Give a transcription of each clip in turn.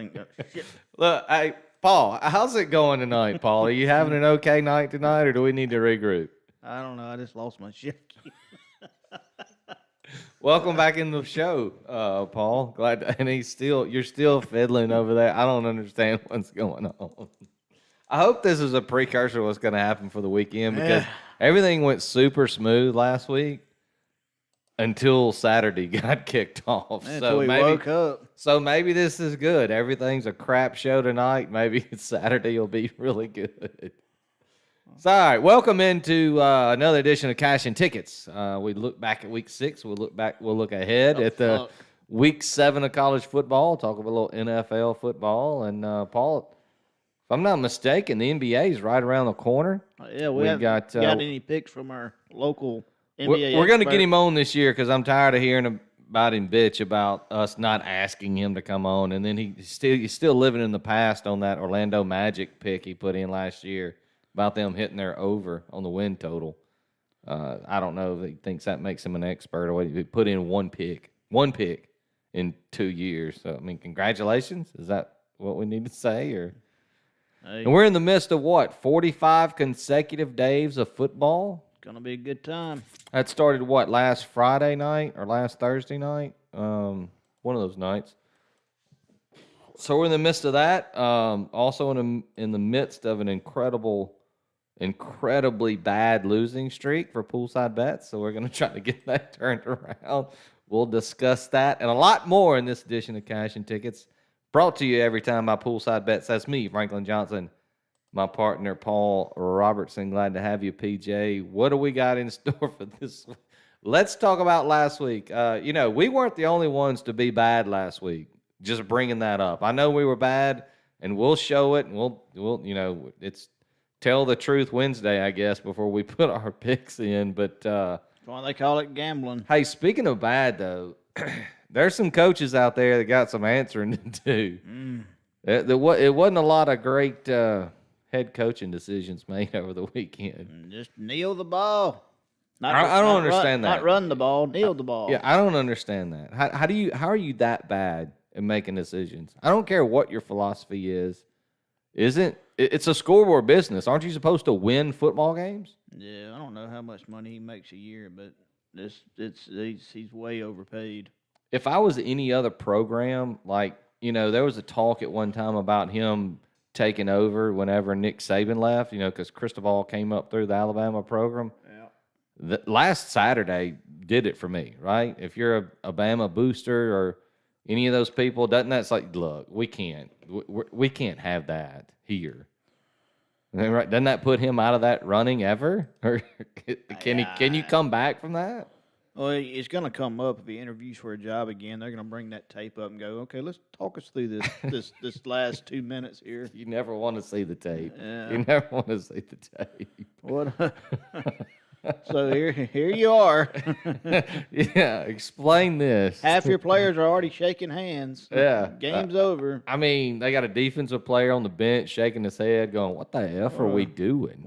think. Shit. Look, hey, Paul, how's it going tonight, Paul? Are you having an okay night tonight, or do we need to regroup? I don't know. I just lost my shit. Welcome back in the show, Paul. Glad, and you're still fiddling over there. I don't understand what's going on. I hope this is a precursor to what's going to happen for the weekend because everything went super smooth last week until Saturday got kicked off. Until we woke up. So maybe this is good. Everything's a crap show tonight. Maybe Saturday will be really good. So, all right, welcome into another edition of Cash and Tickets. We look back at Week 6. We'll look ahead at the Week 7 of college football. Talk about a little NFL football. And Paul, if I'm not mistaken, the NBA is right around the corner. Yeah, we haven't got any picks from our local NBA. We're going to get him on this year because I'm tired of hearing about him bitch about us not asking him to come on. And then he's still living in the past on that Orlando Magic pick he put in last year about them hitting their over on the win total. I don't know if he thinks that makes him an expert or what. He put in one pick in 2 years. So, I mean, congratulations. Is that what we need to say? Or And we're in the midst of what, 45 consecutive days of football? Going to be a good time. That started, what, last Friday night or last Thursday night? One of those nights. So we're in the midst of that. Also in the midst of an incredibly bad losing streak for poolside bets. So we're going to try to get that turned around. We'll discuss that and a lot more in this edition of Cash and Tickets. Brought to you every time by Poolside Bets. That's me, Franklin Johnson, my partner, Paul Robertson. Glad to have you, PJ. What do we got in store for this week? Let's talk about last week. We weren't the only ones to be bad last week. Just bringing that up. I know we were bad, and we'll show it, and we'll it's Tell the Truth Wednesday, I guess, before we put our picks in. But that's why they call it gambling. Hey, speaking of bad, though, there's some coaches out there that got some answering to do. It wasn't a lot of great head coaching decisions made over the weekend. Just kneel the ball. I don't understand that. Not run the ball, kneel the ball. Yeah, I don't understand that. How are you that bad at making decisions? I don't care what your philosophy is. It's a scoreboard business. Aren't you supposed to win football games? Yeah, I don't know how much money he makes a year, but he's way overpaid. If I was any other program, there was a talk at one time about him taking over whenever Nick Saban left, because Cristobal came up through the Alabama program. Yeah. Last Saturday did it for me, right? If you're a Bama booster or any of those people, look, we can't have that here. Right? Doesn't that put him out of that running ever? Or can you come back from that? Well, it's going to come up if he interviews for a job again. They're going to bring that tape up and go, okay, let's talk us through this last 2 minutes here. You never want to see the tape. Yeah. You never want to see the tape. What? So here you are. Yeah, explain this. Half your players are already shaking hands. Yeah. Game's over. I mean, they got a defensive player on the bench shaking his head going, what the F are we doing?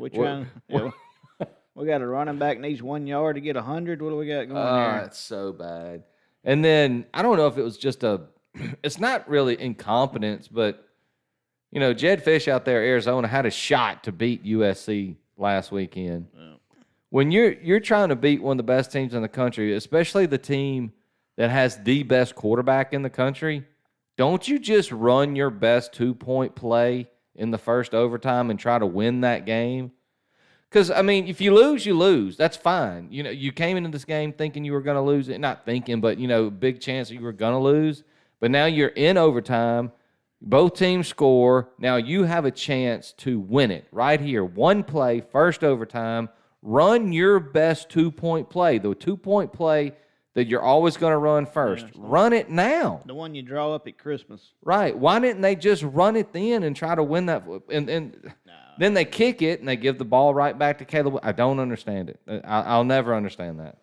We got a running back needs 1 yard to get 100. What do we got going here? It's so bad. And then, I don't know if it was just it's not really incompetence, but, Jed Fish out there, Arizona, had a shot to beat USC last weekend. Yeah. When you're trying to beat one of the best teams in the country, especially the team that has the best quarterback in the country, don't you just run your best 2-point play in the first overtime and try to win that game? Because, I mean, if you lose, you lose. That's fine. You came into this game thinking you were going to lose it. Not thinking, but, big chance that you were going to lose. But now you're in overtime. Both teams score. Now you have a chance to win it right here. One play, first overtime. Run your best 2-point play. The 2-point play that you're always going to run first. Yeah, run it now. The one you draw up at Christmas. Right. Why didn't they just run it then and try to win that? And then they kick it and they give the ball right back to Caleb. I don't understand it. I'll never understand that.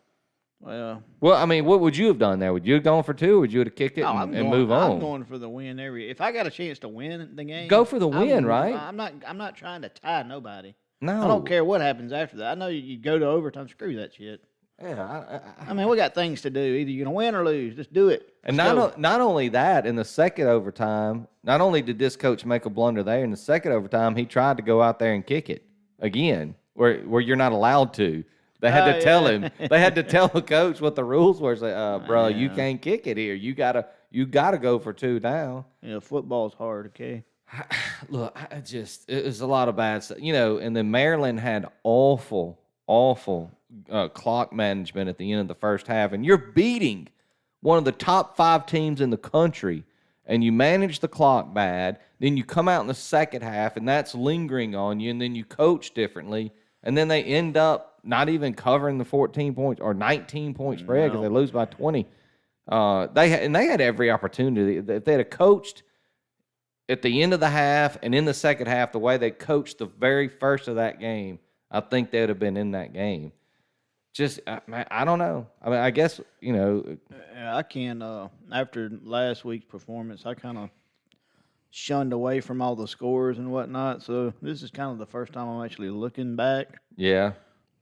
Well, I mean, what would you have done there? Would you have gone for 2 or would you have kicked it and move on? I'm going for the win if I got a chance to win the game. Go for the win, right? I'm not trying to tie nobody. No. I don't care what happens after that. I know you go to overtime. Screw that shit. Yeah, I mean, we got things to do. Either you're gonna win or lose. Just do it. and Let's go. not only that, in the second overtime, not only did this coach make a blunder there, in the second overtime, he tried to go out there and kick it again, where you're not allowed to. They had to tell him. They had to tell the coach what the rules were. Say, bro, you can't kick it here. You gotta go for 2 now. Yeah, football's hard. Okay. Look, it was a lot of bad stuff, and then Maryland had awful clock management at the end of the first half, and you're beating one of the top 5 teams in the country, and you manage the clock bad, then you come out in the second half, and that's lingering on you, and then you coach differently, and then they end up not even covering the 14 points or 19-point spread because they lose by 20. They had every opportunity. If they had coached at the end of the half and in the second half the way they coached the very first of that game, I think they would have been in that game. Just, I don't know. I mean, I guess, Yeah, I can. After last week's performance, I kind of shunned away from all the scores and whatnot. So this is kind of the first time I'm actually looking back. yeah.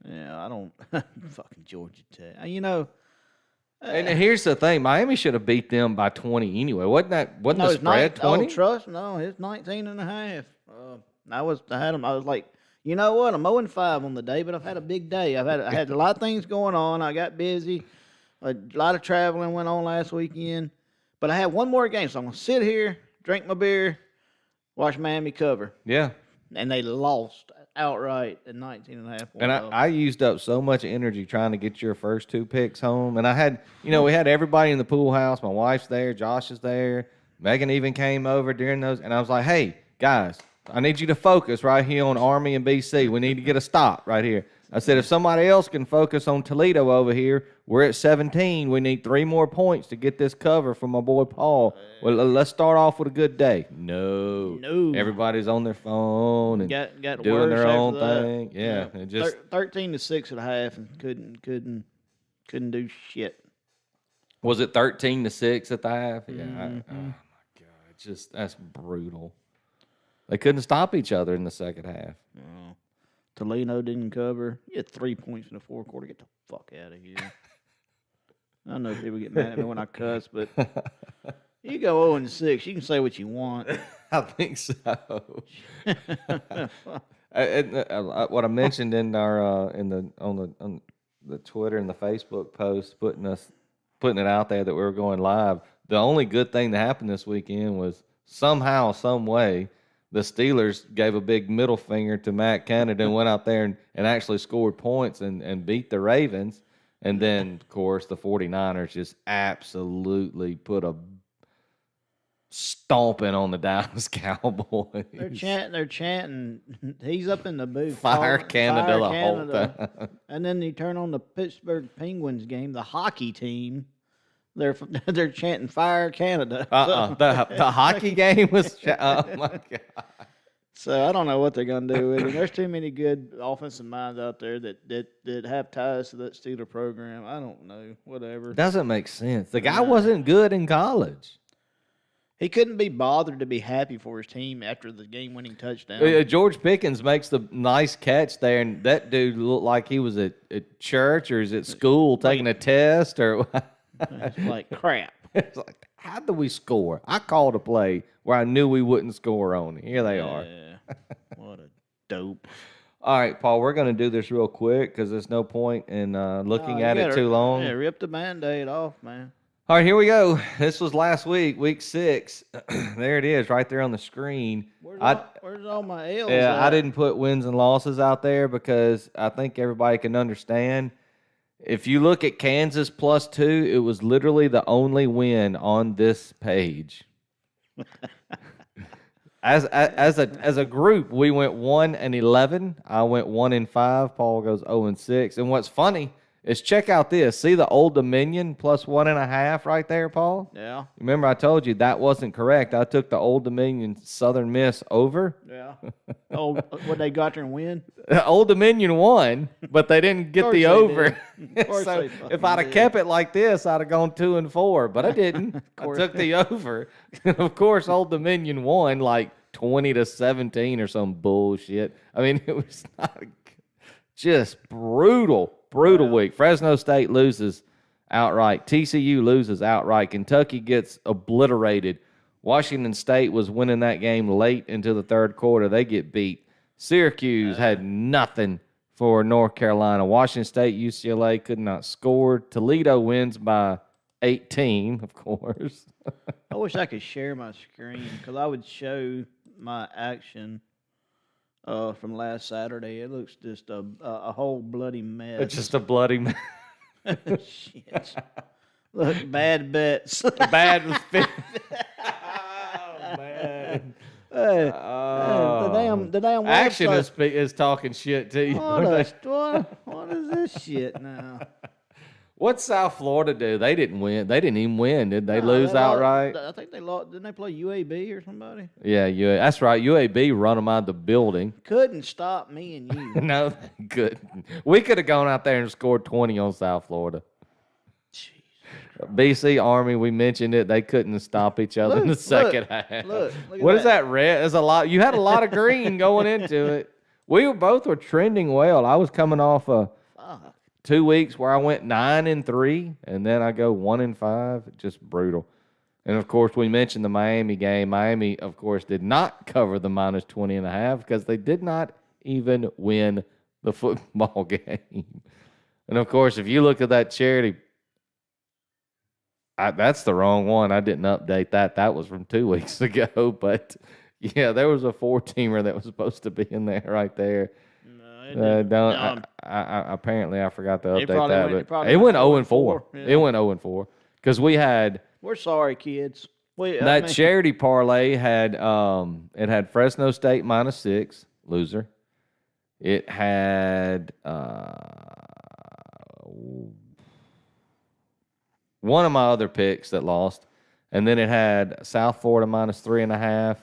Yeah, I don't fucking Georgia Tech. And here's the thing: Miami should have beat them by 20 anyway. Wasn't the spread 20? No, it's 19 and a half. I had them. I was like, you know what? I'm 0-5 on the day, but I've had a big day. I had a lot of things going on. I got busy. A lot of traveling went on last weekend. But I had one more game, so I'm going to sit here, drink my beer, watch Miami cover. Yeah. And they lost outright at 19 and a half. And I used up so much energy trying to get your first 2 picks home. And I had, we had everybody in the pool house. My wife's there. Josh is there. Megan even came over during those. And I was like, hey, guys, I need you to focus right here on Army and BC. We need to get a stop right here. I said, if somebody else can focus on Toledo over here, we're at 17. We need 3 more points to get this cover from my boy Paul. Well, let's start off with a good day. No. Everybody's on their phone and got doing their own that. thing. Yeah. It just 13-6 at a half and couldn't do shit. Was it 13-6 at the half? Yeah. Oh my God, that's brutal. They couldn't stop each other in the second half. Oh. Toledo didn't cover. You had 3 points in the fourth quarter. Get the fuck out of here. I know people get mad at me when I cuss, but you go 0-6. You can say what you want. I think so. What I mentioned in our on the Twitter and the Facebook post, putting it out there that we were going live. The only good thing that happened this weekend was somehow, some way, the Steelers gave a big middle finger to Matt Canada and went out there and actually scored points and beat the Ravens. And then, of course, the 49ers just absolutely put a stomping on the Dallas Cowboys. They're chanting. He's up in the booth. Fire Canada the whole time. And then you turn on the Pittsburgh Penguins game, the hockey team. They're chanting "Fire Canada." The hockey game was. Oh my God! So I don't know what they're gonna do with it. There's too many good offensive minds out there that have ties to that Steeler program. I don't know. Whatever. Doesn't make sense. The guy wasn't good in college. He couldn't be bothered to be happy for his team after the game-winning touchdown. George Pickens makes the nice catch there, and that dude looked like he was at church or is at school taking a test or. It's like crap. It's like, how do we score? I called a play where I knew we wouldn't score on it. Here they are. What a dope. All right, Paul, we're going to do this real quick because there's no point in looking at it too long. Yeah, rip the Band-Aid off, man. All right, here we go. This was last week, week 6. There it is right there on the screen. Where's all my L's Yeah, at? I didn't put wins and losses out there because I think everybody can understand. If you look at Kansas +2, it was literally the only win on this page. As a group, we went 1-11. I went 1-5. Paul goes 0-6. And what's funny is check out this. See the Old Dominion +1.5 right there, Paul? Yeah. Remember I told you that wasn't correct. I took the Old Dominion Southern Miss over. Yeah. Oh, what they got there and win? Old Dominion won, but they didn't get the over. So if I'd have kept it like this, I'd have gone 2-4, but I didn't. I took the over. Of course, Old Dominion won like 20-17 or some bullshit. I mean, it was not just brutal brutal week. Fresno State loses outright. TCU loses outright. Kentucky gets obliterated. Washington State was winning that game late into the third quarter. They get beat. Syracuse had nothing for North Carolina. Washington State, UCLA could not score. Toledo wins by 18, of course. I wish I could share my screen because I would show my action from last Saturday. It looks just a whole bloody mess. It's just a bloody mess. Shit. Look, bad bets. Bad was fit. Oh, man. The damn Action website. is talking shit to you. What is this shit now? What'd South Florida do? They didn't win. They didn't even win, did they? No, Lose they lost- outright? I think they lost. Didn't they play UAB or somebody? Yeah, that's right. UAB run them out of the building. Couldn't stop me and you. No, they couldn't. We could have gone out there and scored 20 on South Florida. Jeez. BC Army, we mentioned it. They couldn't stop each other in the second half. Look at What is that red? There's a lot. You had a lot of green going into it. We were trending well. I was coming off Fuck. 2 weeks where I went 9-3, and then I go 1-5. Just brutal. And of course, we mentioned the Miami game. Miami, of course, did not cover the minus 20.5 because they did not even win the football game. And of course, if you look at that charity, that's the wrong one. I didn't update that. That was from 2 weeks ago. But yeah, there was a 4-teamer that was supposed to be in there right there. Apparently, I forgot to update that. It went 0-4. Yeah. It went 0-4 because we had We're sorry, kids. that charity parlay had it had Fresno State -6 loser. It had one of my other picks that lost, and then it had South Florida -3.5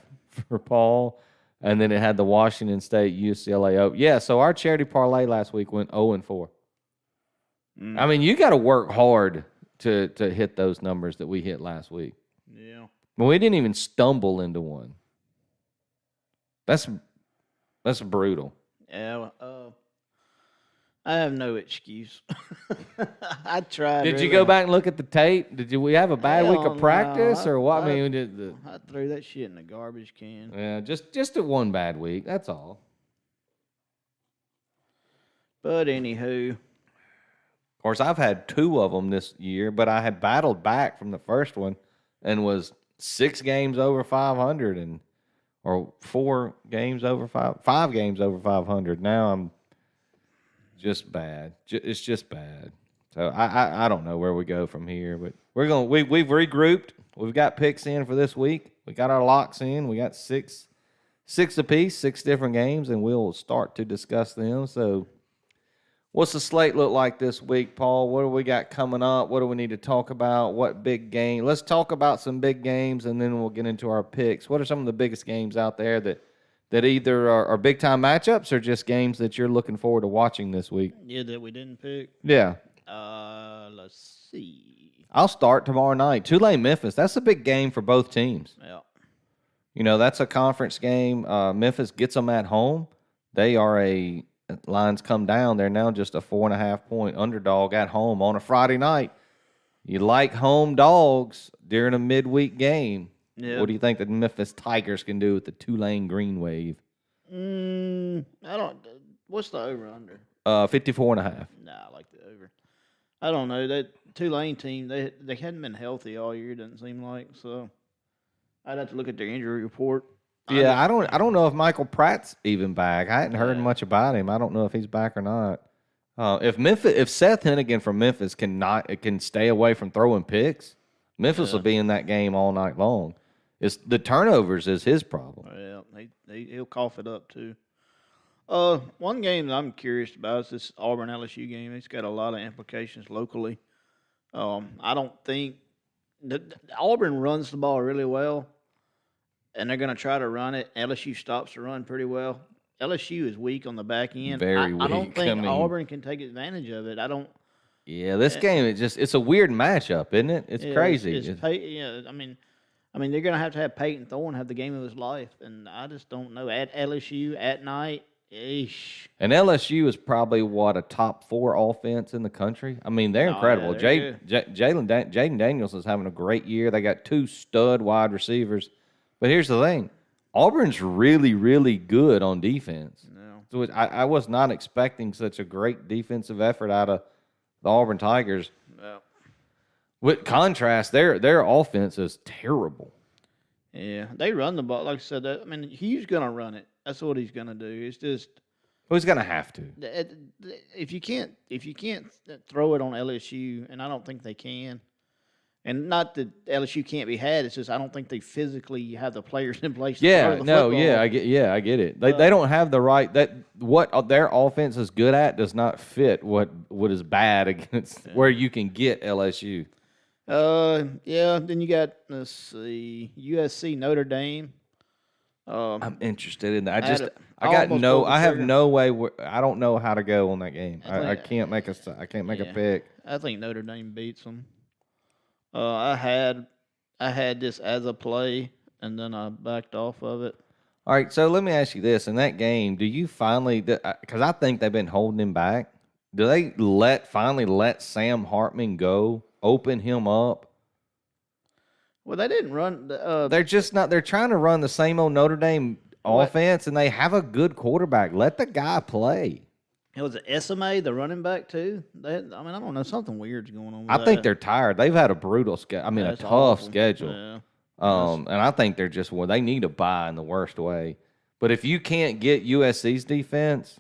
for Paul. And then it had the Washington State UCLA Open. Yeah, so our charity parlay last week went 0-4. I mean, you got to work hard to hit those numbers that we hit last week. Yeah. But we didn't even stumble into one. That's brutal. Yeah. I have no excuse. I tried. Did you really go back and look at the tape? We have a bad week Hell of practice no. or what? I mean, we did I threw that shit in the garbage can. yeah, just a one bad week. That's all. But anywho, Of course, I've had 2 of them this year, but I had battled back from the first one and was 6 games over 500 or 4 games over 5 games over 500. Now I'm just bad. It's just bad. So I don't know where we go from here, but we've regrouped. We've got picks in for this week. We got our locks in. We got six apiece, 6 different games, and we'll start to discuss them. So what's the slate look like this week, Paul? What do we got coming up? What do we need to talk about? What big game? Let's talk about some big games, and then we'll get into our picks. What are some of the biggest games out there that either are big-time matchups or just games that you're looking forward to watching this week? yeah, that we didn't pick. Yeah. Let's see. I'll start tomorrow night. Tulane-Memphis. That's a big game for both teams. Yeah. You know, that's a conference game. Memphis gets them at home. They are lines come down. They're now just a 4.5-point underdog at home on a Friday night. You like home dogs during a midweek game. Yeah. What do you think the Memphis Tigers can do with the Tulane Green Wave? I don't. What's the over under? 54.5. Nah, I like the over. I don't know that Tulane team. They hadn't been healthy all year. Doesn't seem like so. I'd have to look at their injury report. Yeah, I don't know if Michael Pratt's even back. I hadn't heard much about him. I don't know if he's back or not. If Seth Hennigan from Memphis can stay away from throwing picks, Memphis will be in that game all night long. It's the turnovers is his problem. Yeah, he'll cough it up too. One game that I'm curious about is this Auburn LSU game. It's got a lot of implications locally. I don't think Auburn runs the ball really well, and they're going to try to run it. LSU stops the run pretty well. LSU is weak on the back end. Very I don't weak. think Auburn can take advantage of it. I don't. Yeah, this game it's a weird matchup, isn't it? It's crazy. I mean, they're going to have Peyton Thorne have the game of his life, and I just don't know. At LSU at night, Eesh. And LSU is probably a top 4 offense in the country. I mean, they're Oh, yeah, incredible. they're good. Jaden Daniels is having a great year. They got 2 stud wide receivers. But here's the thing: Auburn's really, really good on defense. No. So I was not expecting such a great defensive effort out of the Auburn Tigers. Well, With contrast, their offense is terrible. yeah, they run the ball. Like I said, I mean, he's gonna run it. That's what he's gonna do. It's just Who's going to have to? if you can't throw it on LSU, and I don't think they can. And not that LSU can't be had. It's just I don't think they physically have the players in place. To Yeah, throw the no, football. I get it. They don't have the right what their offense is good at does not fit what is bad against where you can get LSU. Yeah. Then you got let's see, USC, Notre Dame. I'm interested in that. I I got almost no. pulled the I have trigger. no way. I don't know how to go on that game. I think- can't make a Yeah. pick. I think Notre Dame beats them. I had this as a play, and then I backed off of it. All right, so let me ask you this: in that game, do you finally? Because I think they've been holding him back. Do they finally let Sam Hartman go? Open him up? Well, they didn't run. They're just not. They're trying to run the same old Notre Dame What? offense, and they have a good quarterback. Let the guy play. It was SMA, the running back too. I mean, I don't know. Something weird's going on. With I think that. they're tired. They've had a brutal schedule. I mean, That's a tough awful. schedule. Yeah. And I think they're just they need a bye in the worst way. But if you can't get USC's defense,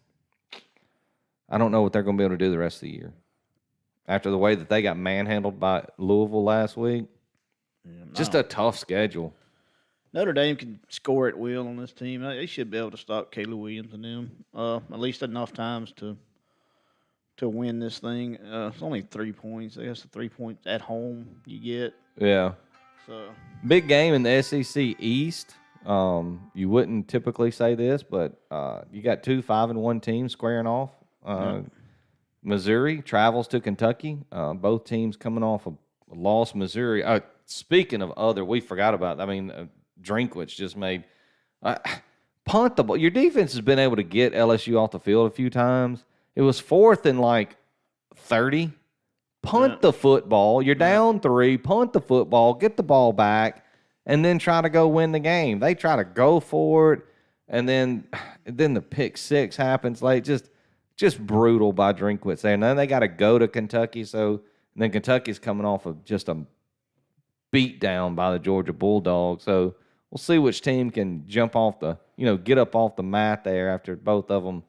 I don't know what they're going to be able to do the rest of the year. After the way that they got manhandled by Louisville last week, just a tough schedule. Notre Dame can score at will on this team. They should be able to stop Caleb Williams and them at least enough times to win this thing. It's only 3 points. I guess the 3 points at home you get. Yeah. So Big game in the SEC East. You wouldn't typically say this, but you got 2 5-1 teams squaring off. Missouri travels to Kentucky. Both teams coming off a loss. Missouri. Speaking of other, we forgot about. I mean, Drinkwitz just made punt the ball. Your defense has been able to get LSU off the field a few times. It was 4th and like 30. Punt the football. You're down 3. Punt the football. Get the ball back, and then try to go win the game. They try to go for it, and then the pick 6 happens late. Just brutal by Drinkwitz there. And then they got to go to Kentucky. So then Kentucky's coming off of just a beat down by the Georgia Bulldogs. So we'll see which team can jump off get up off the mat there after both of them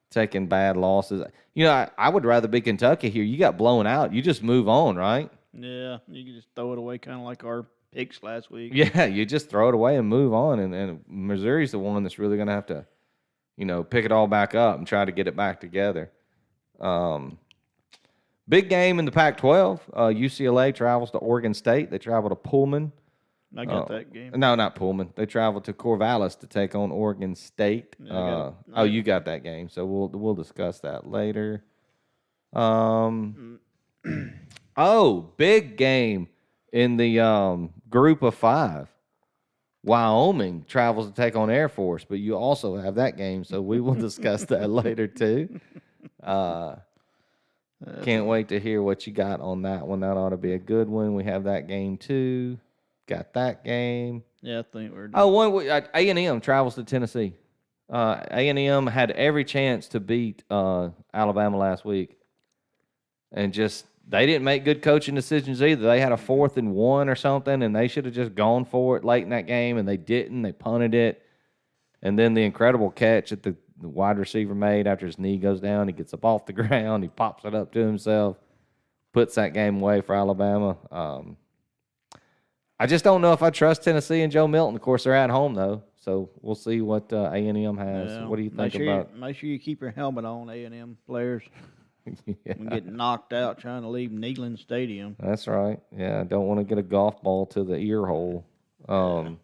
taking bad losses. I would rather be Kentucky here. You got blown out. You just move on, right? yeah, you can just throw it away, kind of like our picks last week. Yeah, you just throw it away and move on. And Missouri's the one that's really going to have to, pick it all back up and try to get it back together. Big game in the Pac-12. UCLA travels to Oregon State. They travel to Pullman. I got that game. No, not Pullman. They travel to Corvallis to take on Oregon State. Yeah, I got it. You got that game, so we'll discuss that later. Big game in the group of 5. Wyoming travels to take on Air Force, but you also have that game, so we will discuss that later too. Can't wait to hear what you got on that one. That ought to be a good one. We have that game too. Got that game. Yeah, I think we're. A&M travels to Tennessee. A&M had every chance to beat Alabama last week, and just they didn't make good coaching decisions either. They had a 4th and 1 or something, and they should have just gone for it late in that game, and they didn't. They punted it, and then the incredible catch that the wide receiver made after his knee goes down. He gets up off the ground. He pops it up to himself, puts that game away for Alabama. I just don't know if I trust Tennessee and Joe Milton. Of course, they're at home though, so we'll see what A&M has. Yeah. What do you think Make sure you keep your helmet on, A&M players. Yeah, And get knocked out trying to leave Neyland Stadium. that's right. Yeah, don't want to get a golf ball to the ear hole. I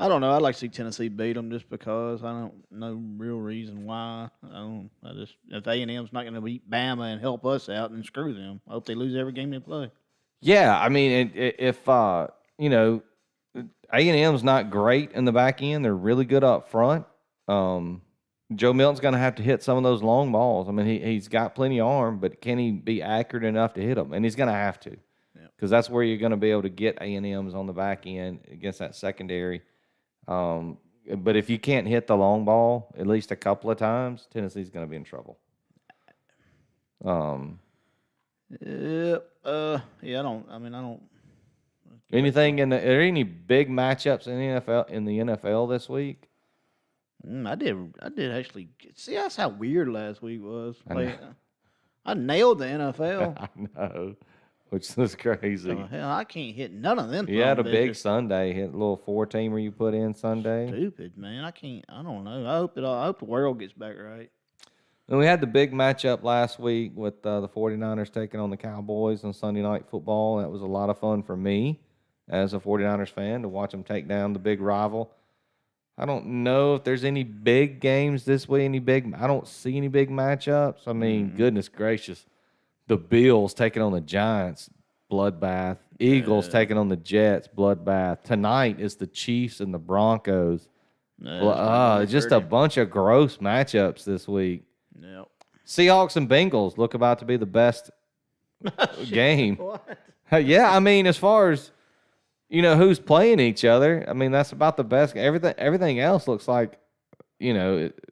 don't know. I'd like to see Tennessee beat them just because. I don't know real reason why. If A&M's not going to beat Bama and help us out, then screw them. I hope they lose every game they play. Yeah, I mean, if A&M's not great in the back end, they're really good up front. Joe Milton's going to have to hit some of those long balls. I mean, he's got plenty of arm, but can he be accurate enough to hit them? And he's going to have to, because that's where you're going to be able to get A&Ms on the back end against that secondary. But if you can't hit the long ball at least a couple of times, Tennessee's going to be in trouble. Yeah, I don't. Anything are there any big matchups in the NFL this week? I did actually see. That's how weird last week was. I Like, I nailed the NFL. I know, which is crazy. Oh, hell, I can't hit none of them. You had a sumbitches. big Sunday, hit a little 4-teamer you put in Sunday. Stupid, man. I can't. I don't know. I hope the world gets back right. And we had the big matchup last week with the 49ers taking on the Cowboys on Sunday Night Football. That was a lot of fun for me as a 49ers fan to watch them take down the big rival. I don't know if there's any big games this week, I don't see any big matchups. I mean, goodness gracious. The Bills taking on the Giants, bloodbath. Eagles taking on the Jets, bloodbath. Tonight is the Chiefs and the Broncos. Just a bunch of gross matchups this week. Yep. Seahawks and Bengals look about to be the best game. What? Yeah, I mean, as far as who's playing each other, I mean, that's about the best. Everything else looks like,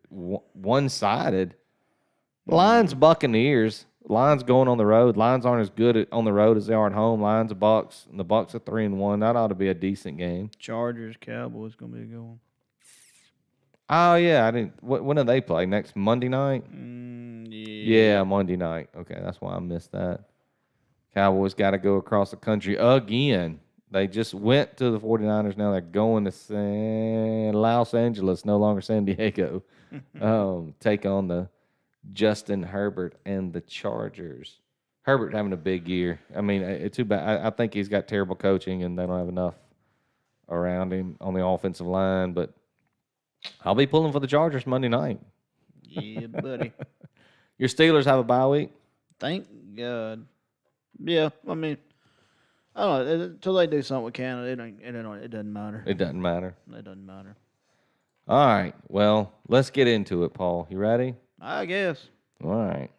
one-sided. Lions, Buccaneers. Lions going on the road. Lions aren't as good on the road as they are at home. Lions, Bucks, and the Bucks are 3-1. That ought to be a decent game. Chargers, Cowboys gonna be a good one. Oh yeah, I didn't. When do they play? Next Monday night? Yeah, Monday night. Okay, that's why I missed that. Cowboys got to go across the country again. They just went to the 49ers. Now they're going to Los Angeles, no longer San Diego. Take on the Justin Herbert and the Chargers. Herbert having a big year. I mean, it's too bad. I think he's got terrible coaching, and they don't have enough around him on the offensive line. But I'll be pulling for the Chargers Monday night. Yeah, buddy. Your Steelers have a bye week? Thank God. Yeah, I mean, I don't know. Until they do something with Canada, it doesn't matter. It doesn't matter. It doesn't matter. All right. Well, let's get into it, Paul. You ready? I guess. All right.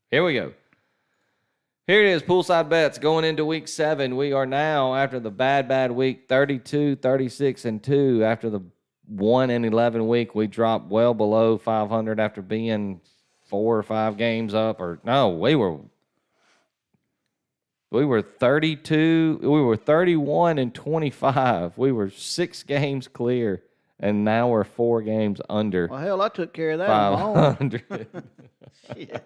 Here we go. Here it is, Poolside Bets going into week 7. We are now, after the bad week, 32, 36, and 2. After the 1-11 week, we dropped well below 500 after being 4 or 5 games up. We were 32. We were 31 and 25. We were 6 games clear, and now we're 4 games under. Well, hell, I took care of that on my own. 500. Shit.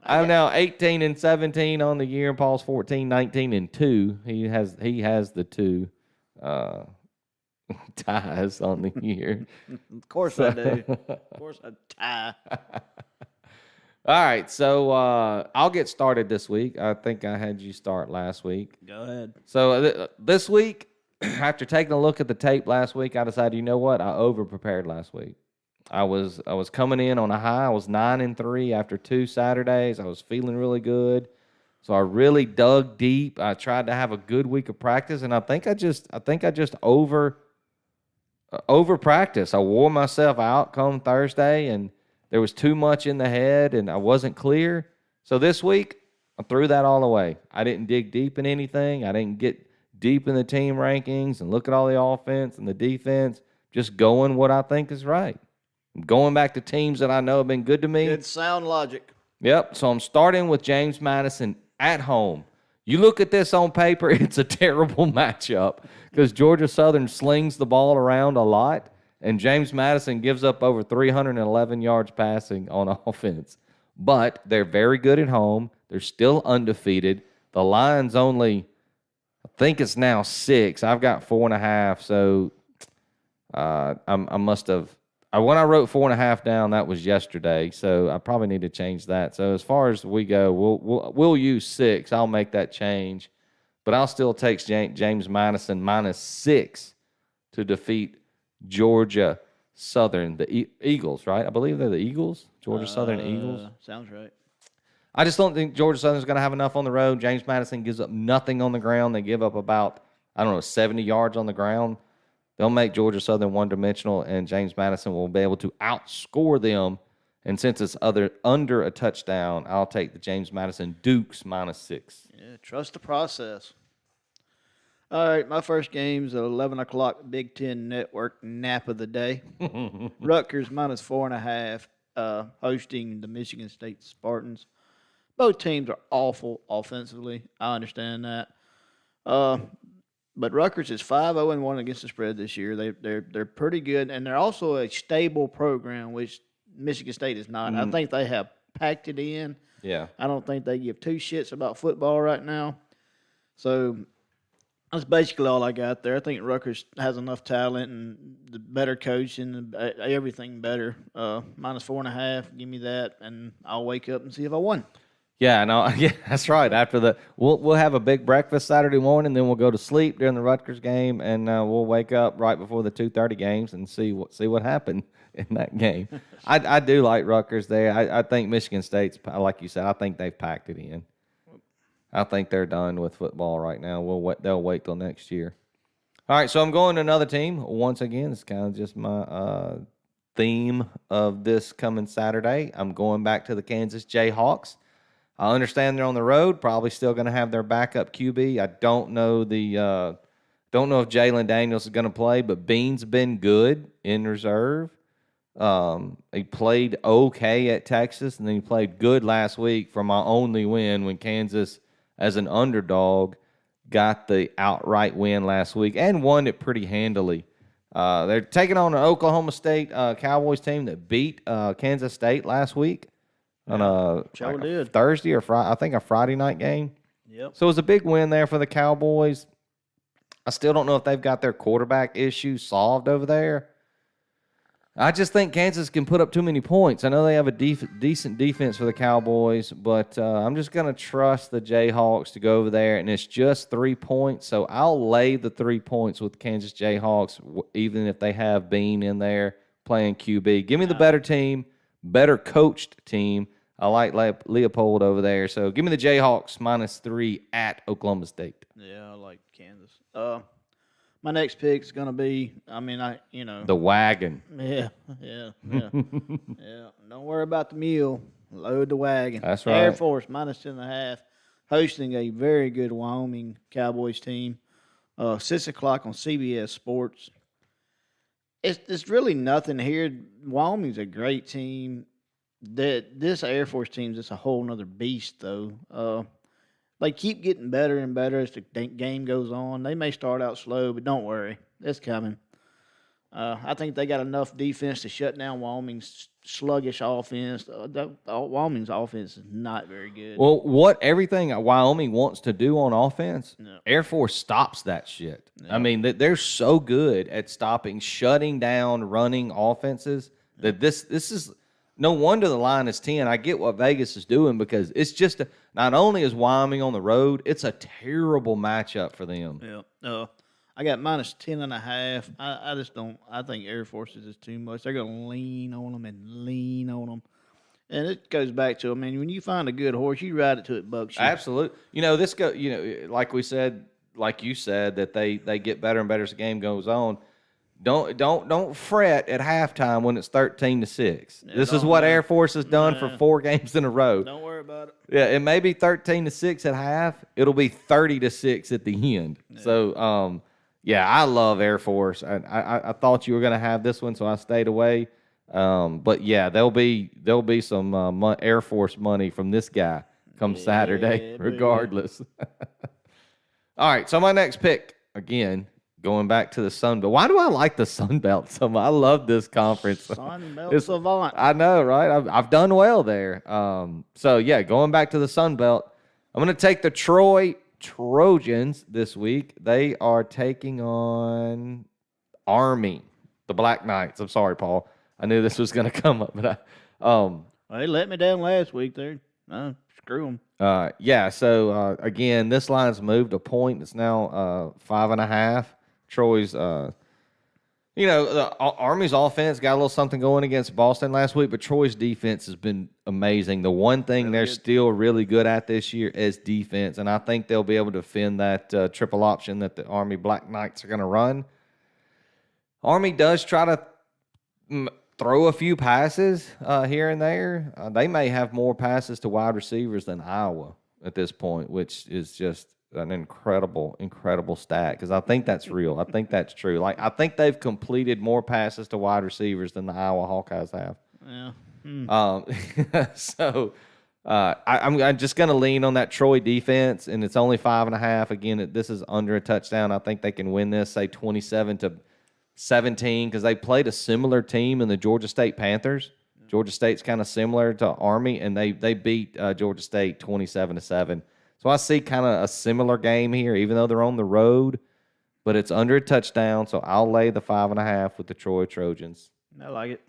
I'm now 18 and 17 on the year. Paul's 14, 19 and 2. He has the 2 ties on the year. Of course I do. Of course I tie. All right, so I'll get started this week. I think I had you start last week. Go ahead. So this week, after taking a look at the tape last week, I decided, you know what? I over-prepared last week. I was coming in on a high. I was 9-3 after 2 Saturdays. I was feeling really good. So I really dug deep. I tried to have a good week of practice, and I think I just over practice. I wore myself out come Thursday, and there was too much in the head, and I wasn't clear. So this week, I threw that all away. I didn't dig deep in anything. I didn't get deep in the team rankings and look at all the offense and the defense. Just going what I think is right. I'm going back to teams that I know have been good to me. Good sound logic. Yep. So I'm starting with James Madison at home. You look at this on paper, it's a terrible matchup because Georgia Southern slings the ball around a lot, and James Madison gives up over 311 yards passing on offense. But they're very good at home. They're still undefeated. The line's only, I think it's now 6. I've got 4.5, so I must have. When I wrote 4.5 down, that was yesterday, so I probably need to change that. So as far as we go, we'll use 6. I'll make that change, but I'll still take James Madison -6 to defeat Georgia Southern, the Eagles, right? I believe they're the Eagles, Georgia Southern Eagles. Sounds right. I just don't think Georgia Southern's going to have enough on the road. James Madison gives up nothing on the ground. They give up about, 70 yards on the ground. They'll make Georgia Southern one-dimensional, and James Madison will be able to outscore them. And since it's under a touchdown, I'll take the James Madison Dukes -6. Yeah, trust the process. All right, my first game's at 11 o'clock Big Ten Network nap of the day. Rutgers -4.5, hosting the Michigan State Spartans. Both teams are awful offensively. I understand that. But Rutgers is 5-0-1 against the spread this year. They're pretty good, and they're also a stable program, which Michigan State is not. I think they have packed it in. Yeah. I don't think they give two shits about football right now. So that's basically all I got there. I think Rutgers has enough talent and the better coaching and everything better. -4.5, give me that, and I'll wake up and see if I won. Yeah, no, yeah, that's right. After we'll have a big breakfast Saturday morning, then we'll go to sleep during the Rutgers game, and we'll wake up right before the 2:30 games and see what happened in that game. I do like Rutgers there. I think Michigan State's, like you said, I think they've packed it in. I think they're done with football right now. They'll wait till next year. All right, so I'm going to another team once again. It's kind of just my theme of this coming Saturday. I'm going back to the Kansas Jayhawks. I understand they're on the road, probably still going to have their backup QB. I don't know if Jalen Daniels is going to play, but Bean's been good in reserve. He played okay at Texas, and then he played good last week for my only win when Kansas, as an underdog, got the outright win last week and won it pretty handily. They're taking on an Oklahoma State Cowboys team that beat Kansas State last week on a Thursday or Friday, I think a Friday night game. Yep. So it was a big win there for the Cowboys. I still don't know if they've got their quarterback issue solved over there. I just think Kansas can put up too many points. I know they have a decent defense for the Cowboys, but I'm just going to trust the Jayhawks to go over there, and it's just 3 points. So I'll lay the 3 points with Kansas Jayhawks, even if they have Bean in there playing QB. Give me the better team, better coached team. I like Leopold over there. So give me the Jayhawks -3 at Oklahoma State. Yeah, I like Kansas. My next pick is going to be, The wagon. Yeah. Yeah. Don't worry about the mule. Load the wagon. That's right. Air Force -10.5, hosting a very good Wyoming Cowboys team. 6 o'clock on CBS Sports. It's really nothing here. Wyoming's a great team. This Air Force team is just a whole nother beast, though. They keep getting better and better as the game goes on. They may start out slow, but don't worry. It's coming. I think they got enough defense to shut down Wyoming's sluggish offense. Wyoming's offense is not very good. Well, everything Wyoming wants to do on offense, No. Air Force stops that shit. No. I mean, they're so good at shutting down running offenses that this is no wonder the line is 10. I get what Vegas is doing because it's just not only is Wyoming on the road, it's a terrible matchup for them. Yeah. I got -10.5. I just don't. I think Air Force is just too much. They're going to lean on them. And it goes back to, when you find a good horse, you ride it till it bucks you. Absolutely. Like we said, like you said, that they get better and better as the game goes on. Don't fret at halftime when it's 13-6. Yeah, this is what Air Force has done for 4 games in a row. Don't worry about it. Yeah, it may be 13-6 at half. It'll be 30-6 at the end. Yeah. So, I love Air Force. I thought you were going to have this one, so I stayed away. But yeah, there'll be some Air Force money from this guy come Saturday, regardless. All right, so my next pick again. Going back to the Sun Belt. Why do I like the Sun Belt so much? I love this conference. Sun Belt savant. I know, right? I've done well there. Going back to the Sun Belt, I'm going to take the Troy Trojans this week. They are taking on Army, the Black Knights. I'm sorry, Paul. I knew this was going to come up, but They let me down last week there. Screw them. Again, this line's moved a point. It's now 5.5. Troy's, the Army's offense got a little something going against Boston last week, but Troy's defense has been amazing. The one thing they're still really good at this year is defense, and I think they'll be able to defend that triple option that the Army Black Knights are going to run. Army does try to throw a few passes here and there. They may have more passes to wide receivers than Iowa at this point, which is just an incredible, incredible stat because I think that's real. I think that's true. Like, I think they've completed more passes to wide receivers than the Iowa Hawkeyes have. Yeah. So I'm just going to lean on that Troy defense, and it's only 5.5. Again, this is under a touchdown. I think they can win this, say 27-17, because they played a similar team in the Georgia State Panthers. Georgia State's kind of similar to Army, and they beat Georgia State 27-7. So I see kind of a similar game here, even though they're on the road, but it's under a touchdown. So I'll lay the 5.5 with the Troy Trojans. I like it.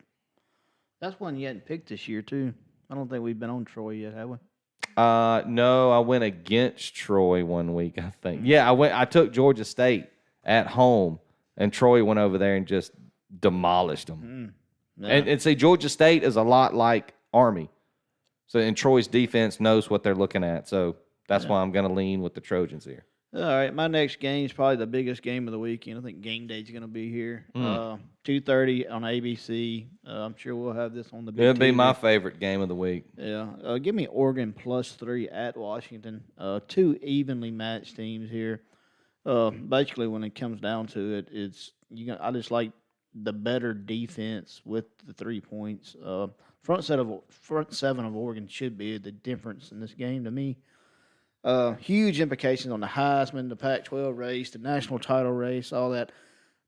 That's one you hadn't picked this year too. I don't think we've been on Troy yet, have we? No, I went against Troy one week, I think. Yeah, I took Georgia State at home, and Troy went over there and just demolished them. Yeah. And see, Georgia State is a lot like Army. So, and Troy's defense knows what they're looking at. So that's why I'm going to lean with the Trojans here. All right, my next game is probably the biggest game of the weekend. I think game day's going to be here. 2:30 on ABC. I'm sure we'll have this on the big It'll be TV. my favorite game of the week. Yeah, give me Oregon +3 at Washington. Two evenly matched teams here. Basically, when it comes down to it, I just like the better defense with the 3 points. Front seven of Oregon should be the difference in this game to me. Huge implications on the Heisman, the Pac-12 race, the national title race, all that.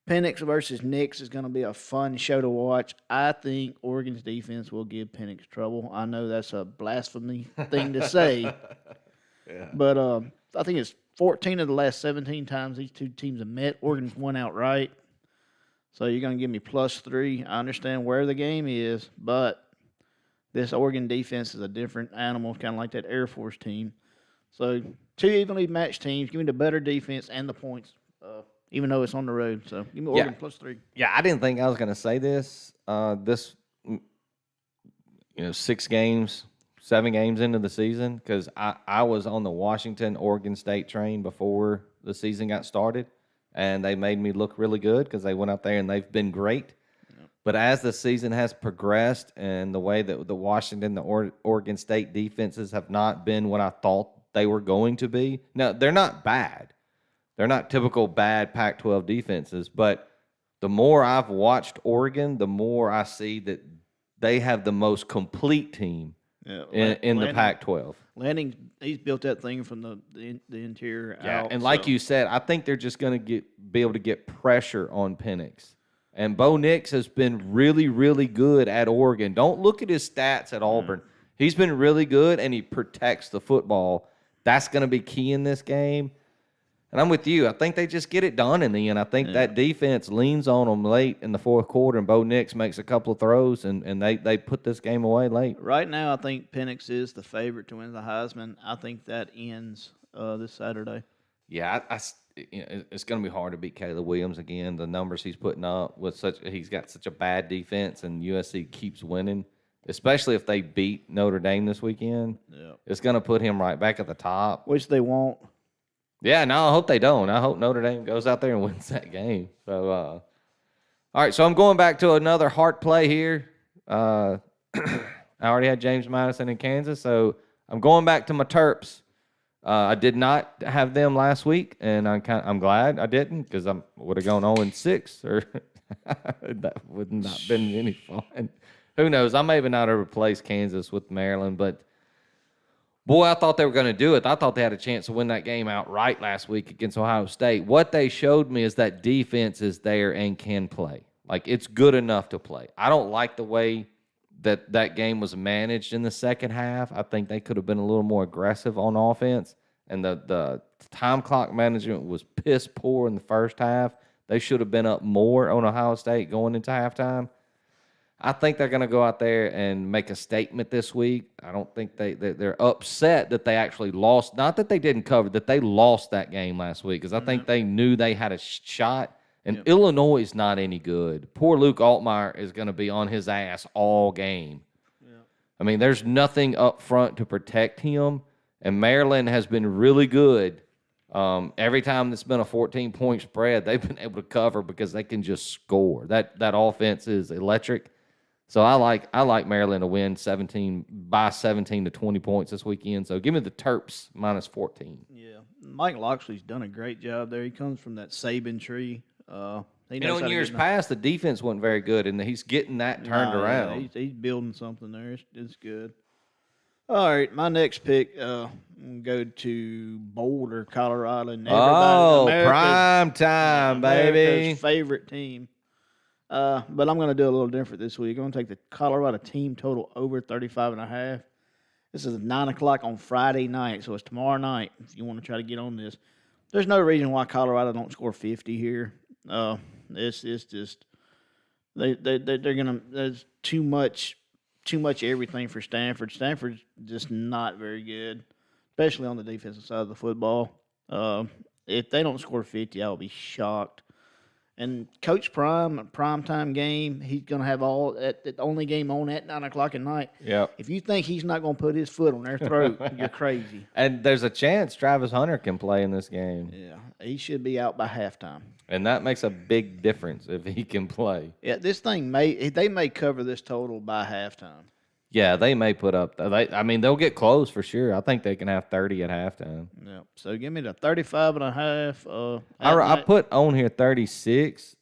Penix versus Nix is going to be a fun show to watch. I think Oregon's defense will give Penix trouble. I know that's a blasphemy thing to say, but I think it's 14 of the last 17 times these two teams have met. Oregon's won outright. So you're going to give me +3. I understand where the game is, but this Oregon defense is a different animal, kind of like that Air Force team. So two evenly matched teams. Give me the better defense and the points, even though it's on the road. So give me Oregon +3. Yeah, I didn't think I was going to say this. 6 games, 7 games into the season, because I was on the Washington-Oregon State train before the season got started, and they made me look really good because they went out there and they've been great. Yep. But as the season has progressed and the way that the Washington, the Oregon State defenses have not been what I thought they were going to be. Now, they're not bad. They're not typical bad Pac-12 defenses, but the more I've watched Oregon, the more I see that they have the most complete team in the Pac-12. Lanning, he's built that thing from the interior out. And like you said, I think they're just going to be able to get pressure on Penix. And Bo Nix has been really, really good at Oregon. Don't look at his stats at Auburn. He's been really good, and he protects the football. That's going to be key in this game. And I'm with you. I think they just get it done in the end. I think that defense leans on them late in the fourth quarter, and Bo Nix makes a couple of throws, and they put this game away late. Right now, I think Penix is the favorite to win the Heisman. I think that ends this Saturday. Yeah, it's going to be hard to beat Caleb Williams again. The numbers he's putting up he's got such a bad defense, and USC keeps winning. Especially if they beat Notre Dame this weekend, it's going to put him right back at the top. Which they won't. Yeah, no, I hope they don't. I hope Notre Dame goes out there and wins that game. So, all right, so I'm going back to another hard play here. I already had James Madison in Kansas, so I'm going back to my Terps. I did not have them last week, and I'm glad I didn't because I would have gone 0-6, or that would not been any fun. Who knows? I may not have replaced Kansas with Maryland, but boy, I thought they were going to do it. I thought they had a chance to win that game outright last week against Ohio State. What they showed me is that defense is there and can play. Like, it's good enough to play. I don't like the way that game was managed in the second half. I think they could have been a little more aggressive on offense, and the time clock management was piss poor in the first half. They should have been up more on Ohio State going into halftime. I think they're going to go out there and make a statement this week. I don't think they're upset that they actually lost. Not that they didn't cover, that they lost that game last week, because I think they knew they had a shot. And Illinois is not any good. Poor Luke Altmaier is going to be on his ass all game. I mean, there's nothing up front to protect him. And Maryland has been really good Every time it's been a 14-point spread, they've been able to cover because they can just score. That offense is electric. So I like Maryland to win 17 to 20 points this weekend. So give me the Terps minus 14. Yeah, Mike Loxley's done a great job there. He comes from that Saban tree. He knows how In to years get past, the defense wasn't very good, and he's getting that turned Nah, yeah, around. he's building something there. It's good. All right, my next pick. I'm go to Boulder, Colorado. And Prime time, baby! America's favorite team. But I'm going to do a little different this week. I'm going to take the Colorado team total over 35.5. This is 9 o'clock on Friday night, so it's tomorrow night. If you want to try to get on this, there's no reason why Colorado don't score 50 here. It's just they're gonna. There's too much everything for Stanford. Stanford's just not very good, especially on the defensive side of the football. If they don't score 50, I'll be shocked. And Coach Prime time game, he's gonna have the only game on at 9 o'clock at night. Yeah. If you think he's not gonna put his foot on their throat, you're crazy. And there's a chance Travis Hunter can play in this game. Yeah, he should be out by halftime. And that makes a big difference if he can play. Yeah, they may cover this total by halftime. Yeah, they may put up. They'll get close for sure. I think they can have 30 at halftime. Yeah. So give me the 35.5. I put on here 36.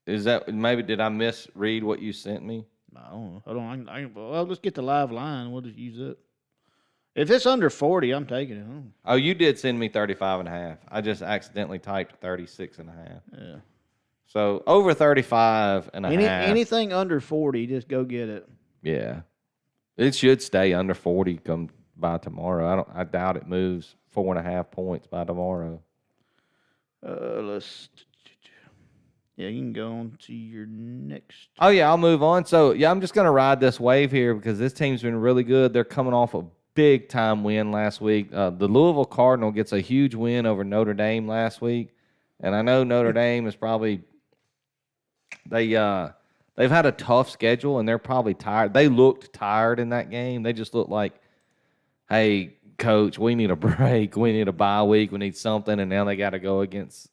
Is that maybe did I misread what you sent me? I don't know. Hold on. Well, let's get the live line. We'll just use it. If it's under 40, I'm taking it. Oh, you did send me 35.5. I just accidentally typed 36.5. Yeah. So over 35.5. Anything under 40, just go get it. Yeah. It should stay under 40 come by tomorrow. I doubt it moves 4.5 points by tomorrow. Yeah, you can go on to your next. Oh yeah, I'll move on. So yeah, I'm just gonna ride this wave here because this team's been really good. They're coming off a big time win last week. The Louisville Cardinal gets a huge win over Notre Dame last week, and I know Notre Dame is probably they've had a tough schedule, and they're probably tired. They looked tired in that game. They just looked like, hey, coach, we need a break. We need a bye week. We need something. And now they got to go against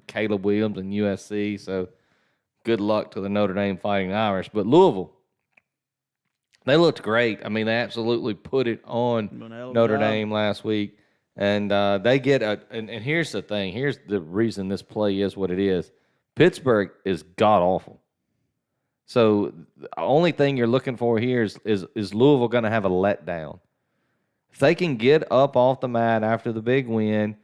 Caleb Williams and USC. So good luck to the Notre Dame Fighting Irish. But Louisville, they looked great. I mean, they absolutely put it on Notre Dame last week. And they get and here's the thing. Here's the reason this play is what it is. Pittsburgh is god-awful. So the only thing you're looking for here is Louisville going to have a letdown. If they can get up off the mat after the big win,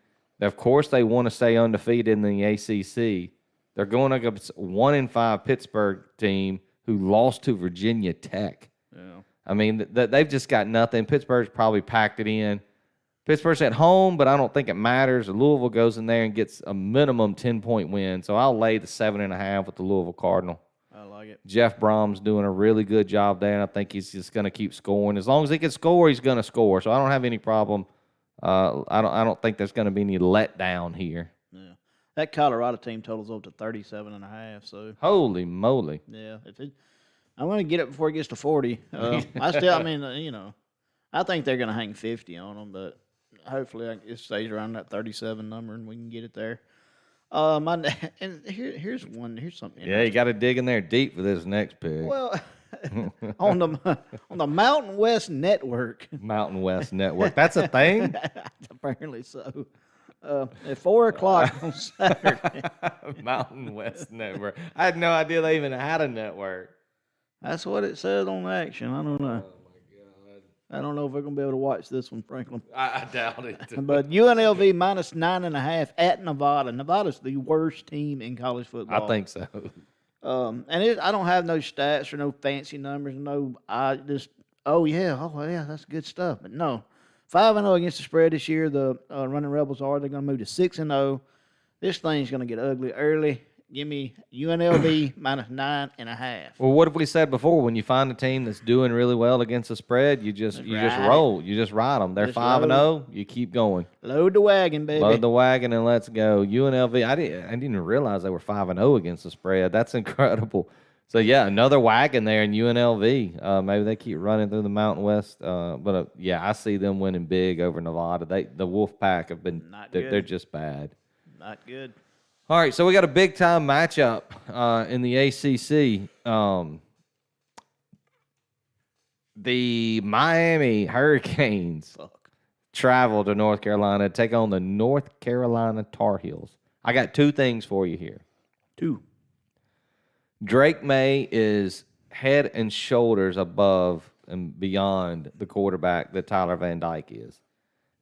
of course they want to stay undefeated in the ACC. They're going against 1-5 Pittsburgh team who lost to Virginia Tech. Yeah. I mean, they've just got nothing. Pittsburgh's probably packed it in. Pittsburgh's at home, but I don't think it matters. Louisville goes in there and gets a minimum 10-point win. So I'll lay the 7.5 with the Louisville Cardinal. I like it. Jeff Brom's doing a really good job there, and I think he's just going to keep scoring. As long as he can score, he's going to score. So I don't have any problem. I don't think there's going to be any letdown here. Yeah, that Colorado team totals up to 37.5. So holy moly! Yeah, I'm going to get it before it gets to 40. I think they're going to hang 50 on them, but hopefully it stays around that 37 number and we can get it there. Here's something. Yeah, you got to dig in there deep for this next pick. Well, on the Mountain West Network. Mountain West Network. That's a thing? Apparently so. At 4 o'clock on Saturday. Mountain West Network. I had no idea they even had a network. That's what it says on Action. I don't know. I don't know if we're going to be able to watch this one, Franklin. I doubt it. But UNLV minus 9.5 at Nevada. Nevada's the worst team in college football. I think so. I don't have no stats or no fancy numbers. That's good stuff. But no, 5-0 against the spread this year. The Running Rebels they're going to move to 6-0. This thing's going to get ugly early. Give me UNLV minus 9.5. Well, what have we said before? When you find a team that's doing really well against the spread, you just roll. You just ride them. They're 5-0. You keep going. Load the wagon, baby. Load the wagon and let's go. UNLV. I didn't even realize they were 5-0 against the spread. That's incredible. So yeah, another wagon there in UNLV. Maybe they keep running through the Mountain West. But yeah, I see them winning big over Nevada. The Wolfpack have been Not they're good. just bad. Not good. All right, so we got a big time matchup in the ACC. The Miami Hurricanes Fuck. travel to North Carolina to take on the North Carolina Tar Heels. I got two things for you here. 2. Drake May is head and shoulders above and beyond the quarterback that Tyler Van Dyke is.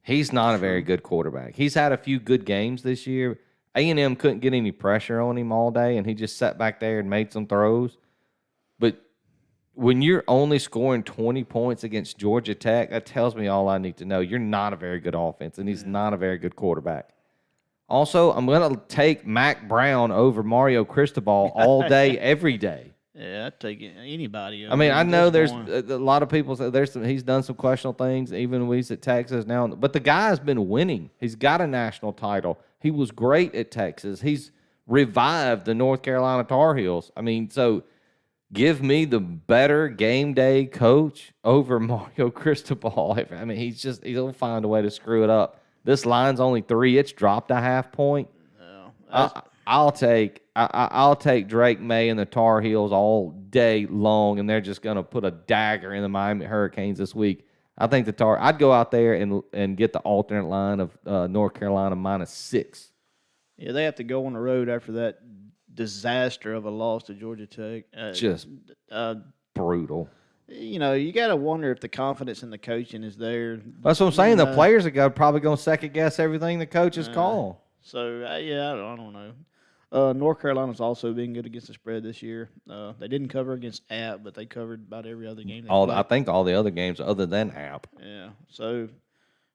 He's not a very good quarterback. He's had a few good games this year. A&M couldn't get any pressure on him all day, and he just sat back there and made some throws. But when you're only scoring 20 points against Georgia Tech, that tells me all I need to know. You're not a very good offense, and he's not a very good quarterback. Also, I'm going to take Mac Brown over Mario Cristobal all day, every day. Yeah, I'd take anybody. I mean, I know there's one. a lot of people say he's done some questionable things, even when he's at Texas now. But the guy's been winning. He's got a national title. He was great at Texas. He's revived the North Carolina Tar Heels. I mean, so give me the better game day coach over Mario Cristobal. I mean, he'll find a way to screw it up. This line's only 3. It's dropped a half point. No, I'll take Drake May and the Tar Heels all day long, and they're just going to put a dagger in the Miami Hurricanes this week. I think I'd go out there and get the alternate line of North Carolina -6. yeah, they have to go on the road after that disaster of a loss to Georgia Tech. Just brutal. You know, you got to wonder if the confidence in the coaching is there. That's what I'm saying. The players are probably going to second guess everything the coaches call. So, yeah, I don't know. North Carolina's also been good against the spread this year. They didn't cover against App, but they covered about every other game. I think all the other games other than App. Yeah. So,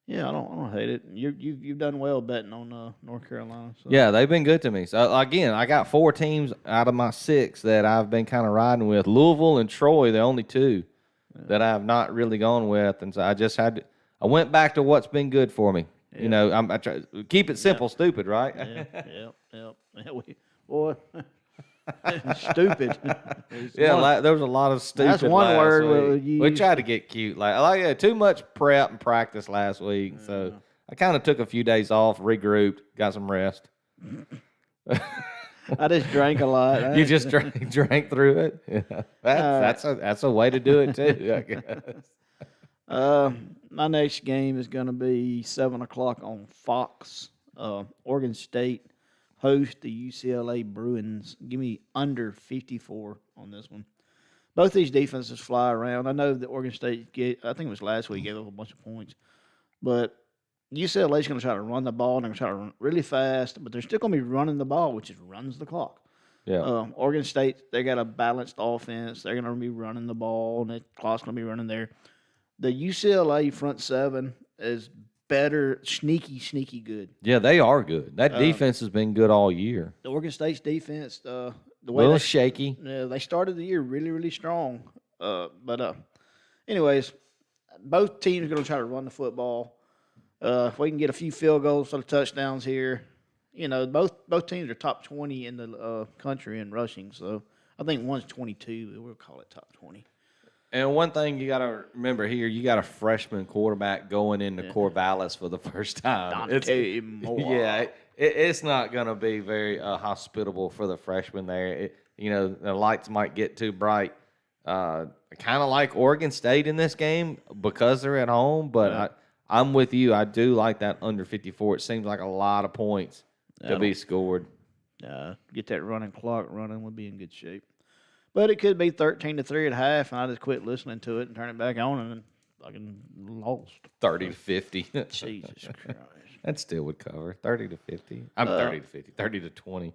yeah, I don't hate it. You've done well betting on North Carolina. So. Yeah, they've been good to me. So again, I got 4 teams out of my 6 that I've been kind of riding with. Louisville and Troy, the only 2 that I have not really gone with, and so I just had to. I went back to what's been good for me. Yeah. You know, I try keep it simple, stupid, right? Yeah. Boy, stupid. There was a lot of stupid. That's one word we tried to get cute. Like too much prep and practice last week, so I kind of took a few days off, regrouped, got some rest. I just drank a lot. You just drank through it. Yeah. That's a way to do it too, I guess. My next game is going to be 7:00 on Fox. Oregon State host the UCLA Bruins. Give me under 54 on this one. Both these defenses fly around. I know that Oregon State I think it was last week, gave up a bunch of points, but UCLA is going to try to run the ball, and they're going to try to run really fast, but they're still going to be running the ball, which just runs the clock. Yeah. Oregon State, they got a balanced offense. They're going to be running the ball, and the clock's going to be running there. The UCLA front 7 is better, sneaky good. Yeah, they are good. That defense has been good all year. The Oregon State's defense, the a way little shaky. they started the year really strong. But anyways, both teams are going to try to run the football. If we can get a few field goals or touchdowns here, you know, both teams are top 20 in the country in rushing. So I think one's 22. We'll call it top 20. And one thing you got to remember here, you got a freshman quarterback going into Corvallis for the first time. Dante Moore. Yeah, it's not going to be very hospitable for the freshmen there. The lights might get too bright. Kind of like Oregon State in this game because they're at home, but I'm with you. I do like that under 54. It seems like a lot of points to be scored. Get that running clock running, we'll be in good shape. But it could be 13-3 at half, and I just quit listening to it and turn it back on, and fucking lost. 30-50. Jesus Christ. That still would cover 30-50. I'm 30-50, 30-20.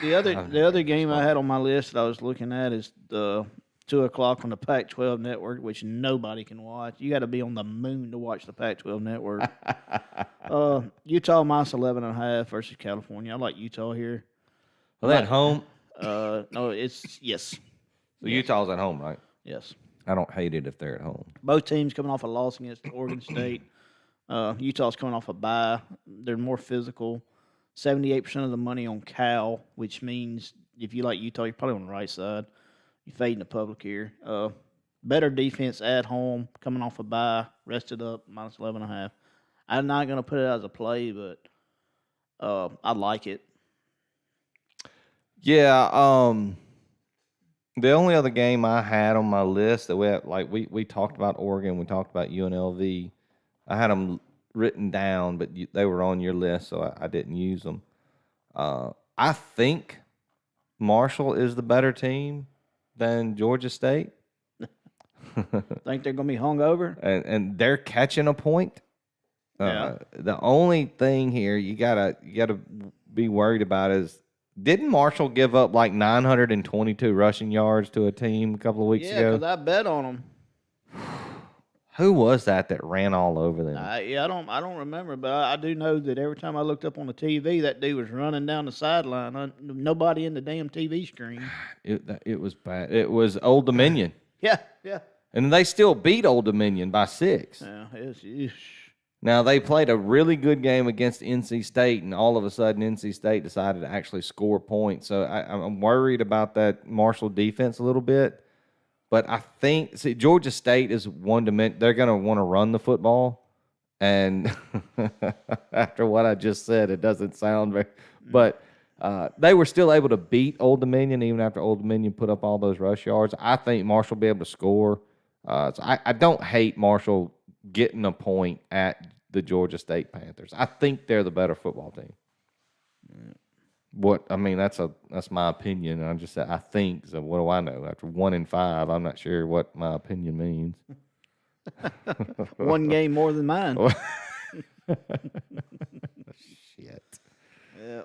The other game I had on my list that I was looking at is the 2:00 on the Pac-12 network, which nobody can watch. You got to be on the moon to watch the Pac-12 network. Utah -11.5 versus California. I like Utah here. Are they at home? No, it's yes. So Utah's at home, right? Yes. I don't hate it if they're at home. Both teams coming off a loss against Oregon State. Utah's coming off a bye. They're more physical. 78% of the money on Cal, which means if you like Utah, you're probably on the right side. You're fading the public here. Better defense at home, coming off a bye, rested up, minus 11.5. I'm not going to put it as a play, but I like it. Yeah. The only other game I had on my list that we talked about Oregon, we talked about UNLV. I had them written down, but they were on your list, so I didn't use them. I think Marshall is the better team than Georgia State. Think they're going to be hungover? And they're catching a point. Yeah. The only thing here you gotta be worried about is, didn't Marshall give up like 922 rushing yards to a team a couple of weeks Yeah, ago? because I bet on them. Who was that ran all over them? I don't remember, but I do know that every time I looked up on the TV, that dude was running down the sideline. Nobody in the damn TV screen. It was bad. It was Old Dominion. Yeah. And they still beat Old Dominion by 6. Yeah, Now, they played a really good game against NC State, and all of a sudden NC State decided to actually score points. So I'm worried about that Marshall defense a little bit. But I think, Georgia State is one dimension. They're going to want to run the football. And after what I just said, it doesn't sound very. But they were still able to beat Old Dominion even after Old Dominion put up all those rush yards. I think Marshall will be able to score. So I don't hate Marshall getting a point at the Georgia State Panthers. I think they're the better football team. That's my opinion. I just said I think. So what do I know? After 1-5, I'm not sure what my opinion means. One game more than mine. Shit. Yeah.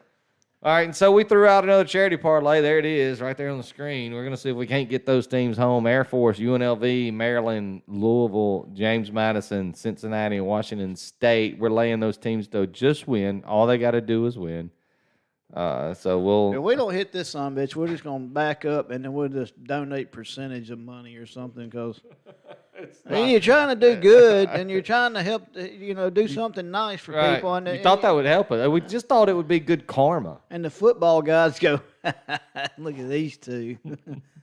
All right, and so we threw out another charity parlay. There it is, right there on the screen. We're going to see if we can't get those teams home. Air Force, UNLV, Maryland, Louisville, James Madison, Cincinnati, and Washington State. We're laying those teams to just win. All they got to do is win. So If we don't hit this son of a bitch, we're just going to back up, and then we'll just donate percentage of money or something, because you're trying to do good, and you're trying to help, do something nice for right. people. And you thought that would help us. We just thought it would be good karma. And the football guys go, look at these two,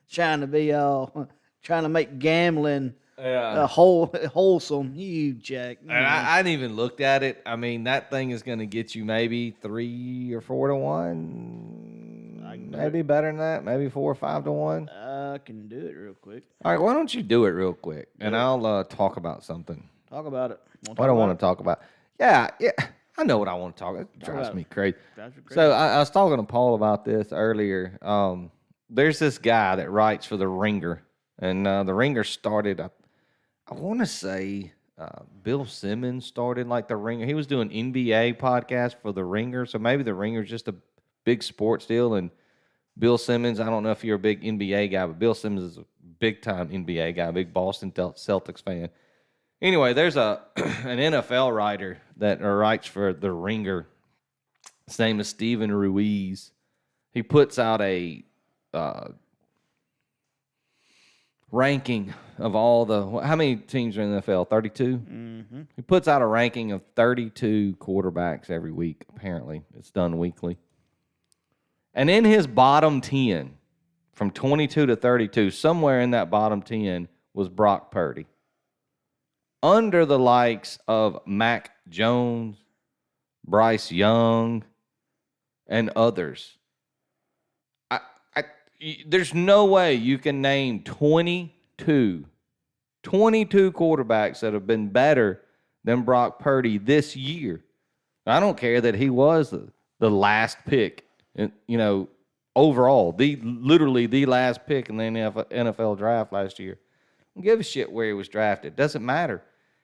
trying to make gambling wholesome. You Jack. And I hadn't even looked at it. I mean, that thing is going to get you maybe 3 or 4 to 1. Maybe better than that. Maybe 4 or 5 to 1. I can do it real quick. All right, why don't you do it real quick, and I'll talk about something. Talk about it. What I want to talk about. Yeah, I know what I want to talk about. It drives me crazy. So I was talking to Paul about this earlier. There's this guy that writes for The Ringer, and The Ringer started, I want to say Bill Simmons started like The Ringer. He was doing NBA podcast for The Ringer, so maybe The Ringer's just a big sports deal, and Bill Simmons, I don't know if you're a big NBA guy, but Bill Simmons is a big-time NBA guy, big Boston Celtics fan. Anyway, there's an NFL writer that writes for The Ringer. His name is Steven Ruiz. He puts out a ranking of all how many teams are in the NFL? 32? Mm-hmm. He puts out a ranking of 32 quarterbacks every week, apparently. It's done weekly. And in his bottom 10, from 22 to 32, somewhere in that bottom 10 was Brock Purdy. Under the likes of Mac Jones, Bryce Young, and others. There's no way you can name 22 quarterbacks that have been better than Brock Purdy this year. I don't care that he was the last pick, overall, literally the last pick in the NFL draft last year. I don't give a shit where he was drafted. Doesn't matter.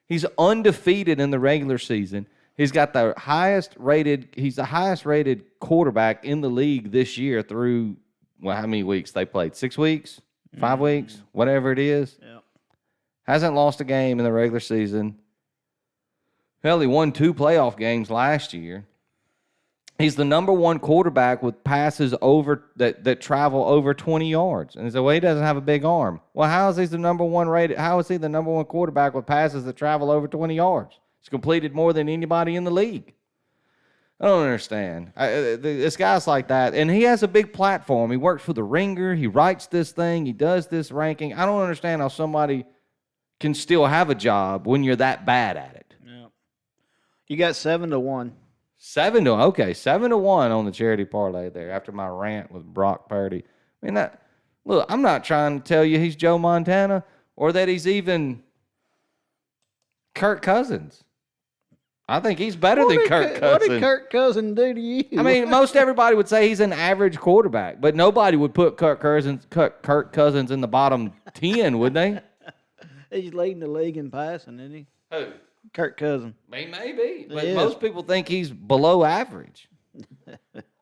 He's undefeated in the regular season. He's got the highest rated quarterback in the league this year through, how many weeks they played? 6 weeks? 5 weeks? Whatever it is. Yep. Hasn't lost a game in the regular season. Hell, he won 2 playoff games last year. He's the number 1 quarterback with passes over that travel over 20 yards. And so, well, he doesn't have a big arm. Well, how is he the number 1 rated? How is he the number 1 quarterback with passes that travel over 20 yards? He's completed more than anybody in the league. I don't understand. This guy's like that, and he has a big platform. He works for the Ringer. He writes this thing. He does this ranking. I don't understand how somebody can still have a job when you're that bad at it. Yeah. You got 7-1. 7-1 on the charity parlay there after my rant with Brock Purdy. I mean, look, I'm not trying to tell you he's Joe Montana or that he's even Kirk Cousins. I think he's better than Kirk Cousins. What did Kirk Cousins do to you? I mean, most everybody would say he's an average quarterback, but nobody would put Kirk Cousins in the bottom 10, would they? He's leading the league in passing, isn't he? Who? Kirk Cousins. Maybe, but He is. most people think he's below average.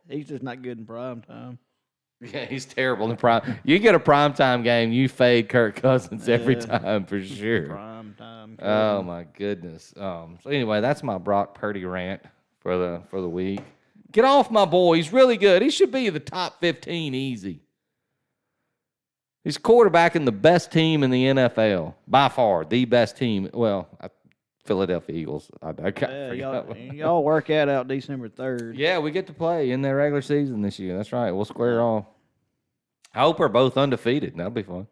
He's just not good in prime time. Yeah, he's terrible in prime. You get a primetime game, you fade Kirk Cousins every time for sure. Prime time. Oh my goodness. So anyway, that's my Brock Purdy rant for the week. Get off my boy. He's really good. He should be the top 15 easy. He's quarterbacking the best team in the NFL by far, the best team. Well, Philadelphia Eagles. I y'all work out December 3rd. Yeah, we get to play in their regular season this year. That's right. We'll square off. I hope we're both undefeated. That'll be fun.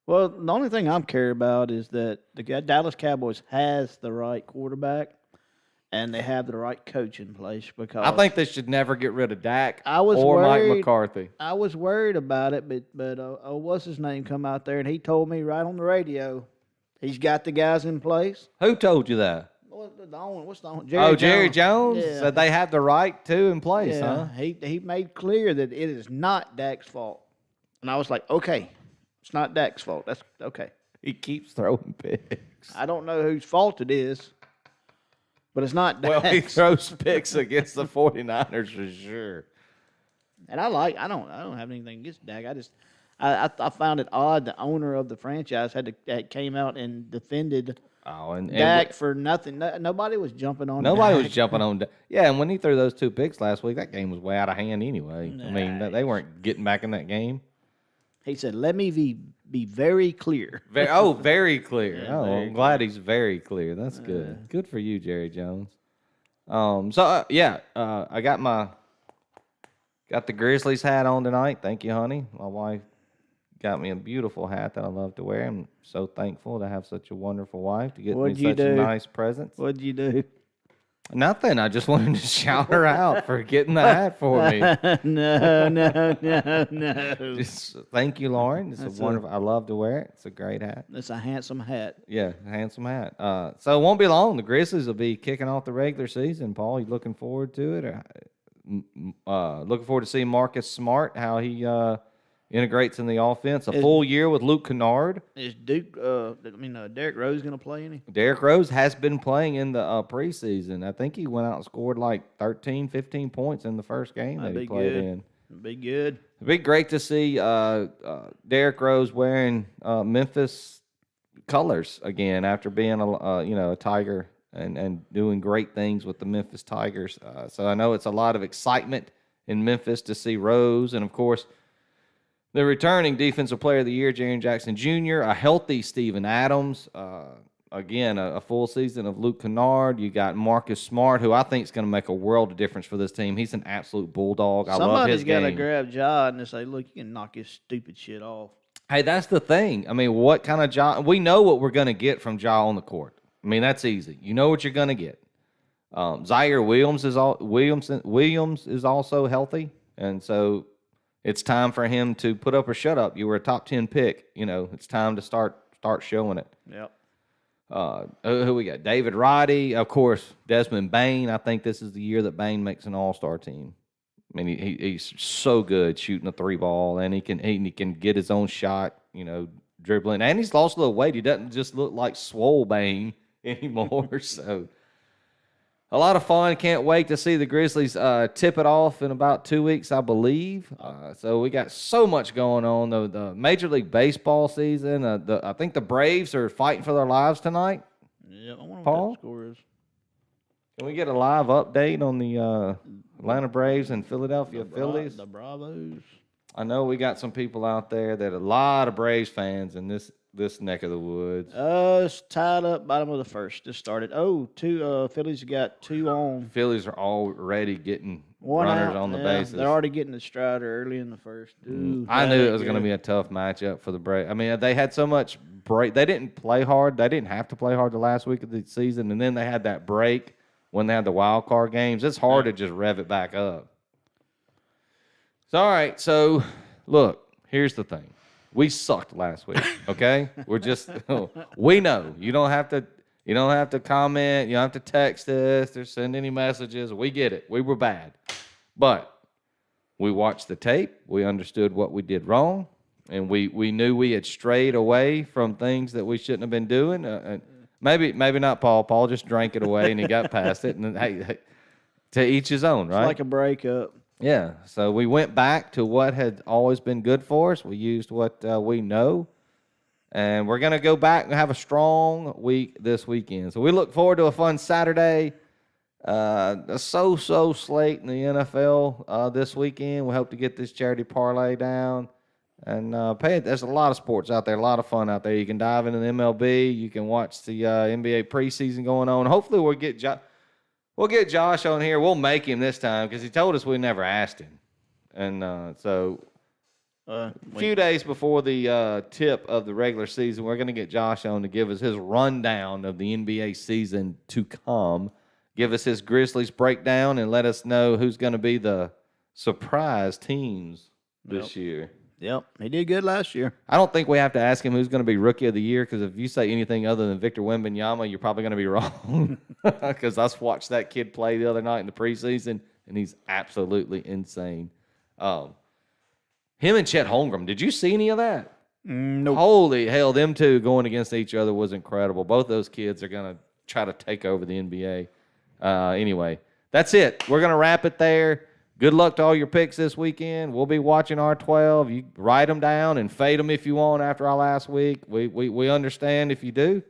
Well, the only thing I'm care about is that the Dallas Cowboys has the right quarterback and they have the right coach in place because I think they should never get rid of Dak I was or worried, Mike McCarthy. I was worried about it, but what's his name come out there and he told me right on the radio he's got the guys in place. Who told you that? What's the Jerry Jones Yeah. said they have the right to in place, Yeah, huh? he made clear that it is not Dak's fault, and I was like, okay, it's not Dak's fault. That's okay. He keeps throwing picks. I don't know whose fault it is, but it's not Dak's. Well, he throws picks against the 49ers for sure. And I don't have anything against Dak. I found it odd the owner of the franchise came out and defended And Dak for nothing. Nobody was jumping on. nobody Dak. was jumping on Dak. Yeah, and when he threw those 2 picks last week, that game was way out of hand anyway. I mean, they weren't getting back in that game. He said, "Let me be very clear." Very clear. Yeah, I'm glad he's very clear. That's good. Good for you, Jerry Jones. I got the Grizzlies hat on tonight. Thank you, honey. My wife got me a beautiful hat that I love to wear. I'm so thankful to have such a wonderful wife to get What'd me you such do? nice presents. What'd you do? Nothing. I just wanted to shout her out for getting the hat for me. No. Just, thank you, Lauren. It's That's a wonderful. I love to wear it. It's a great hat. That's a handsome hat. Yeah, handsome hat. So it won't be long. The Grizzlies will be kicking off the regular season. Paul, you looking forward to it? Looking forward to seeing Marcus Smart, how he integrates in the offense. A full year with Luke Kennard. Is Derrick Rose going to play any? Derrick Rose has been playing in the preseason. I think he went out and scored like 13, 15 points in the first game that he played in. Be good. It'd be great to see Derrick Rose wearing Memphis colors again after being a Tiger and doing great things with the Memphis Tigers. So I know it's a lot of excitement in Memphis to see Rose, and of course the returning Defensive Player of the Year, Jaren Jackson Jr., a healthy Steven Adams. Again, a full season of Luke Kennard. You got Marcus Smart, who I think is going to make a world of difference for this team. He's an absolute bulldog. I love his game. Somebody's got to grab Ja and say, look, you can knock his stupid shit off. Hey, that's the thing. I mean, what kind of Ja? We know what we're going to get from Ja on the court. I mean, that's easy. You know what you're going to get. Zaire Williams is also healthy, and so it's time for him to put up or shut up. You were a top 10 pick. It's time to start showing it. Yep. Who we got? David Roddy, of course. Desmond Bain. I think this is the year that Bain makes an All-Star team. I mean, he's so good shooting a 3-ball, and he can get his own shot. Dribbling, and he's lost a little weight. He doesn't just look like swole Bain anymore. So a lot of fun. Can't wait to see the Grizzlies tip it off in about 2 weeks, I believe. So we got so much going on. The Major League Baseball season. I think the Braves are fighting for their lives tonight. Yeah, I wonder Paul? what that score is. Can we get a live update on the Atlanta Braves and Philadelphia Phillies? The Bravos. I know we got some people out there that are a lot of Braves fans, and this this neck of the woods? It's tied up bottom of the first. Just started. Phillies got 2 on. Phillies are already getting 1 runners out. on the Yeah, bases. they're already getting the Strider early in the first. Ooh, I that knew it ain't was going to good. be a tough matchup for the Braves. I mean, they had so much break. They didn't play hard. They didn't have to play hard the last week of the season, and then they had that break when they had the wild card games. It's hard to just rev it back up. So, all right. So, look, here's the thing. We sucked last week. Okay, we're just we know you don't have to. You don't have to comment. You don't have to text us or send any messages. We get it. We were bad, but we watched the tape. We understood what we did wrong, and we knew we had strayed away from things that we shouldn't have been doing. Maybe not Paul. Paul just drank it away and he got past it. And hey, to each his own, right? It's like a breakup. Yeah. So we went back to what had always been good for us. We used what we know. And we're going to go back and have a strong week this weekend. So we look forward to a fun Saturday. A so-so slate in the NFL this weekend. We hope to get this charity parlay down. And there's a lot of sports out there, a lot of fun out there. You can dive into the MLB. You can watch the NBA preseason going on. Hopefully we'll get Josh on here. We'll make him this time because he told us we never asked him. And a few days before the tip of the regular season, we're going to get Josh on to give us his rundown of the NBA season to come, give us his Grizzlies breakdown, and let us know who's going to be the surprise teams this year. Yep, he did good last year. I don't think we have to ask him who's going to be Rookie of the Year because if you say anything other than Victor Wembanyama, you're probably going to be wrong because I watched that kid play the other night in the preseason, and he's absolutely insane. Him and Chet Holmgren, did you see any of that? Nope. Holy hell, them two going against each other was incredible. Both those kids are going to try to take over the NBA. Anyway, that's it. We're going to wrap it there. Good luck to all your picks this weekend. We'll be watching R12. You write them down and fade them if you want after our last week. We understand if you do.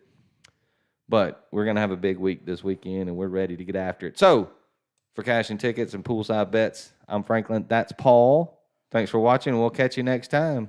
But we're going to have a big week this weekend, and we're ready to get after it. So, for cashing tickets and poolside bets, I'm Franklin. That's Paul. Thanks for watching, and we'll catch you next time.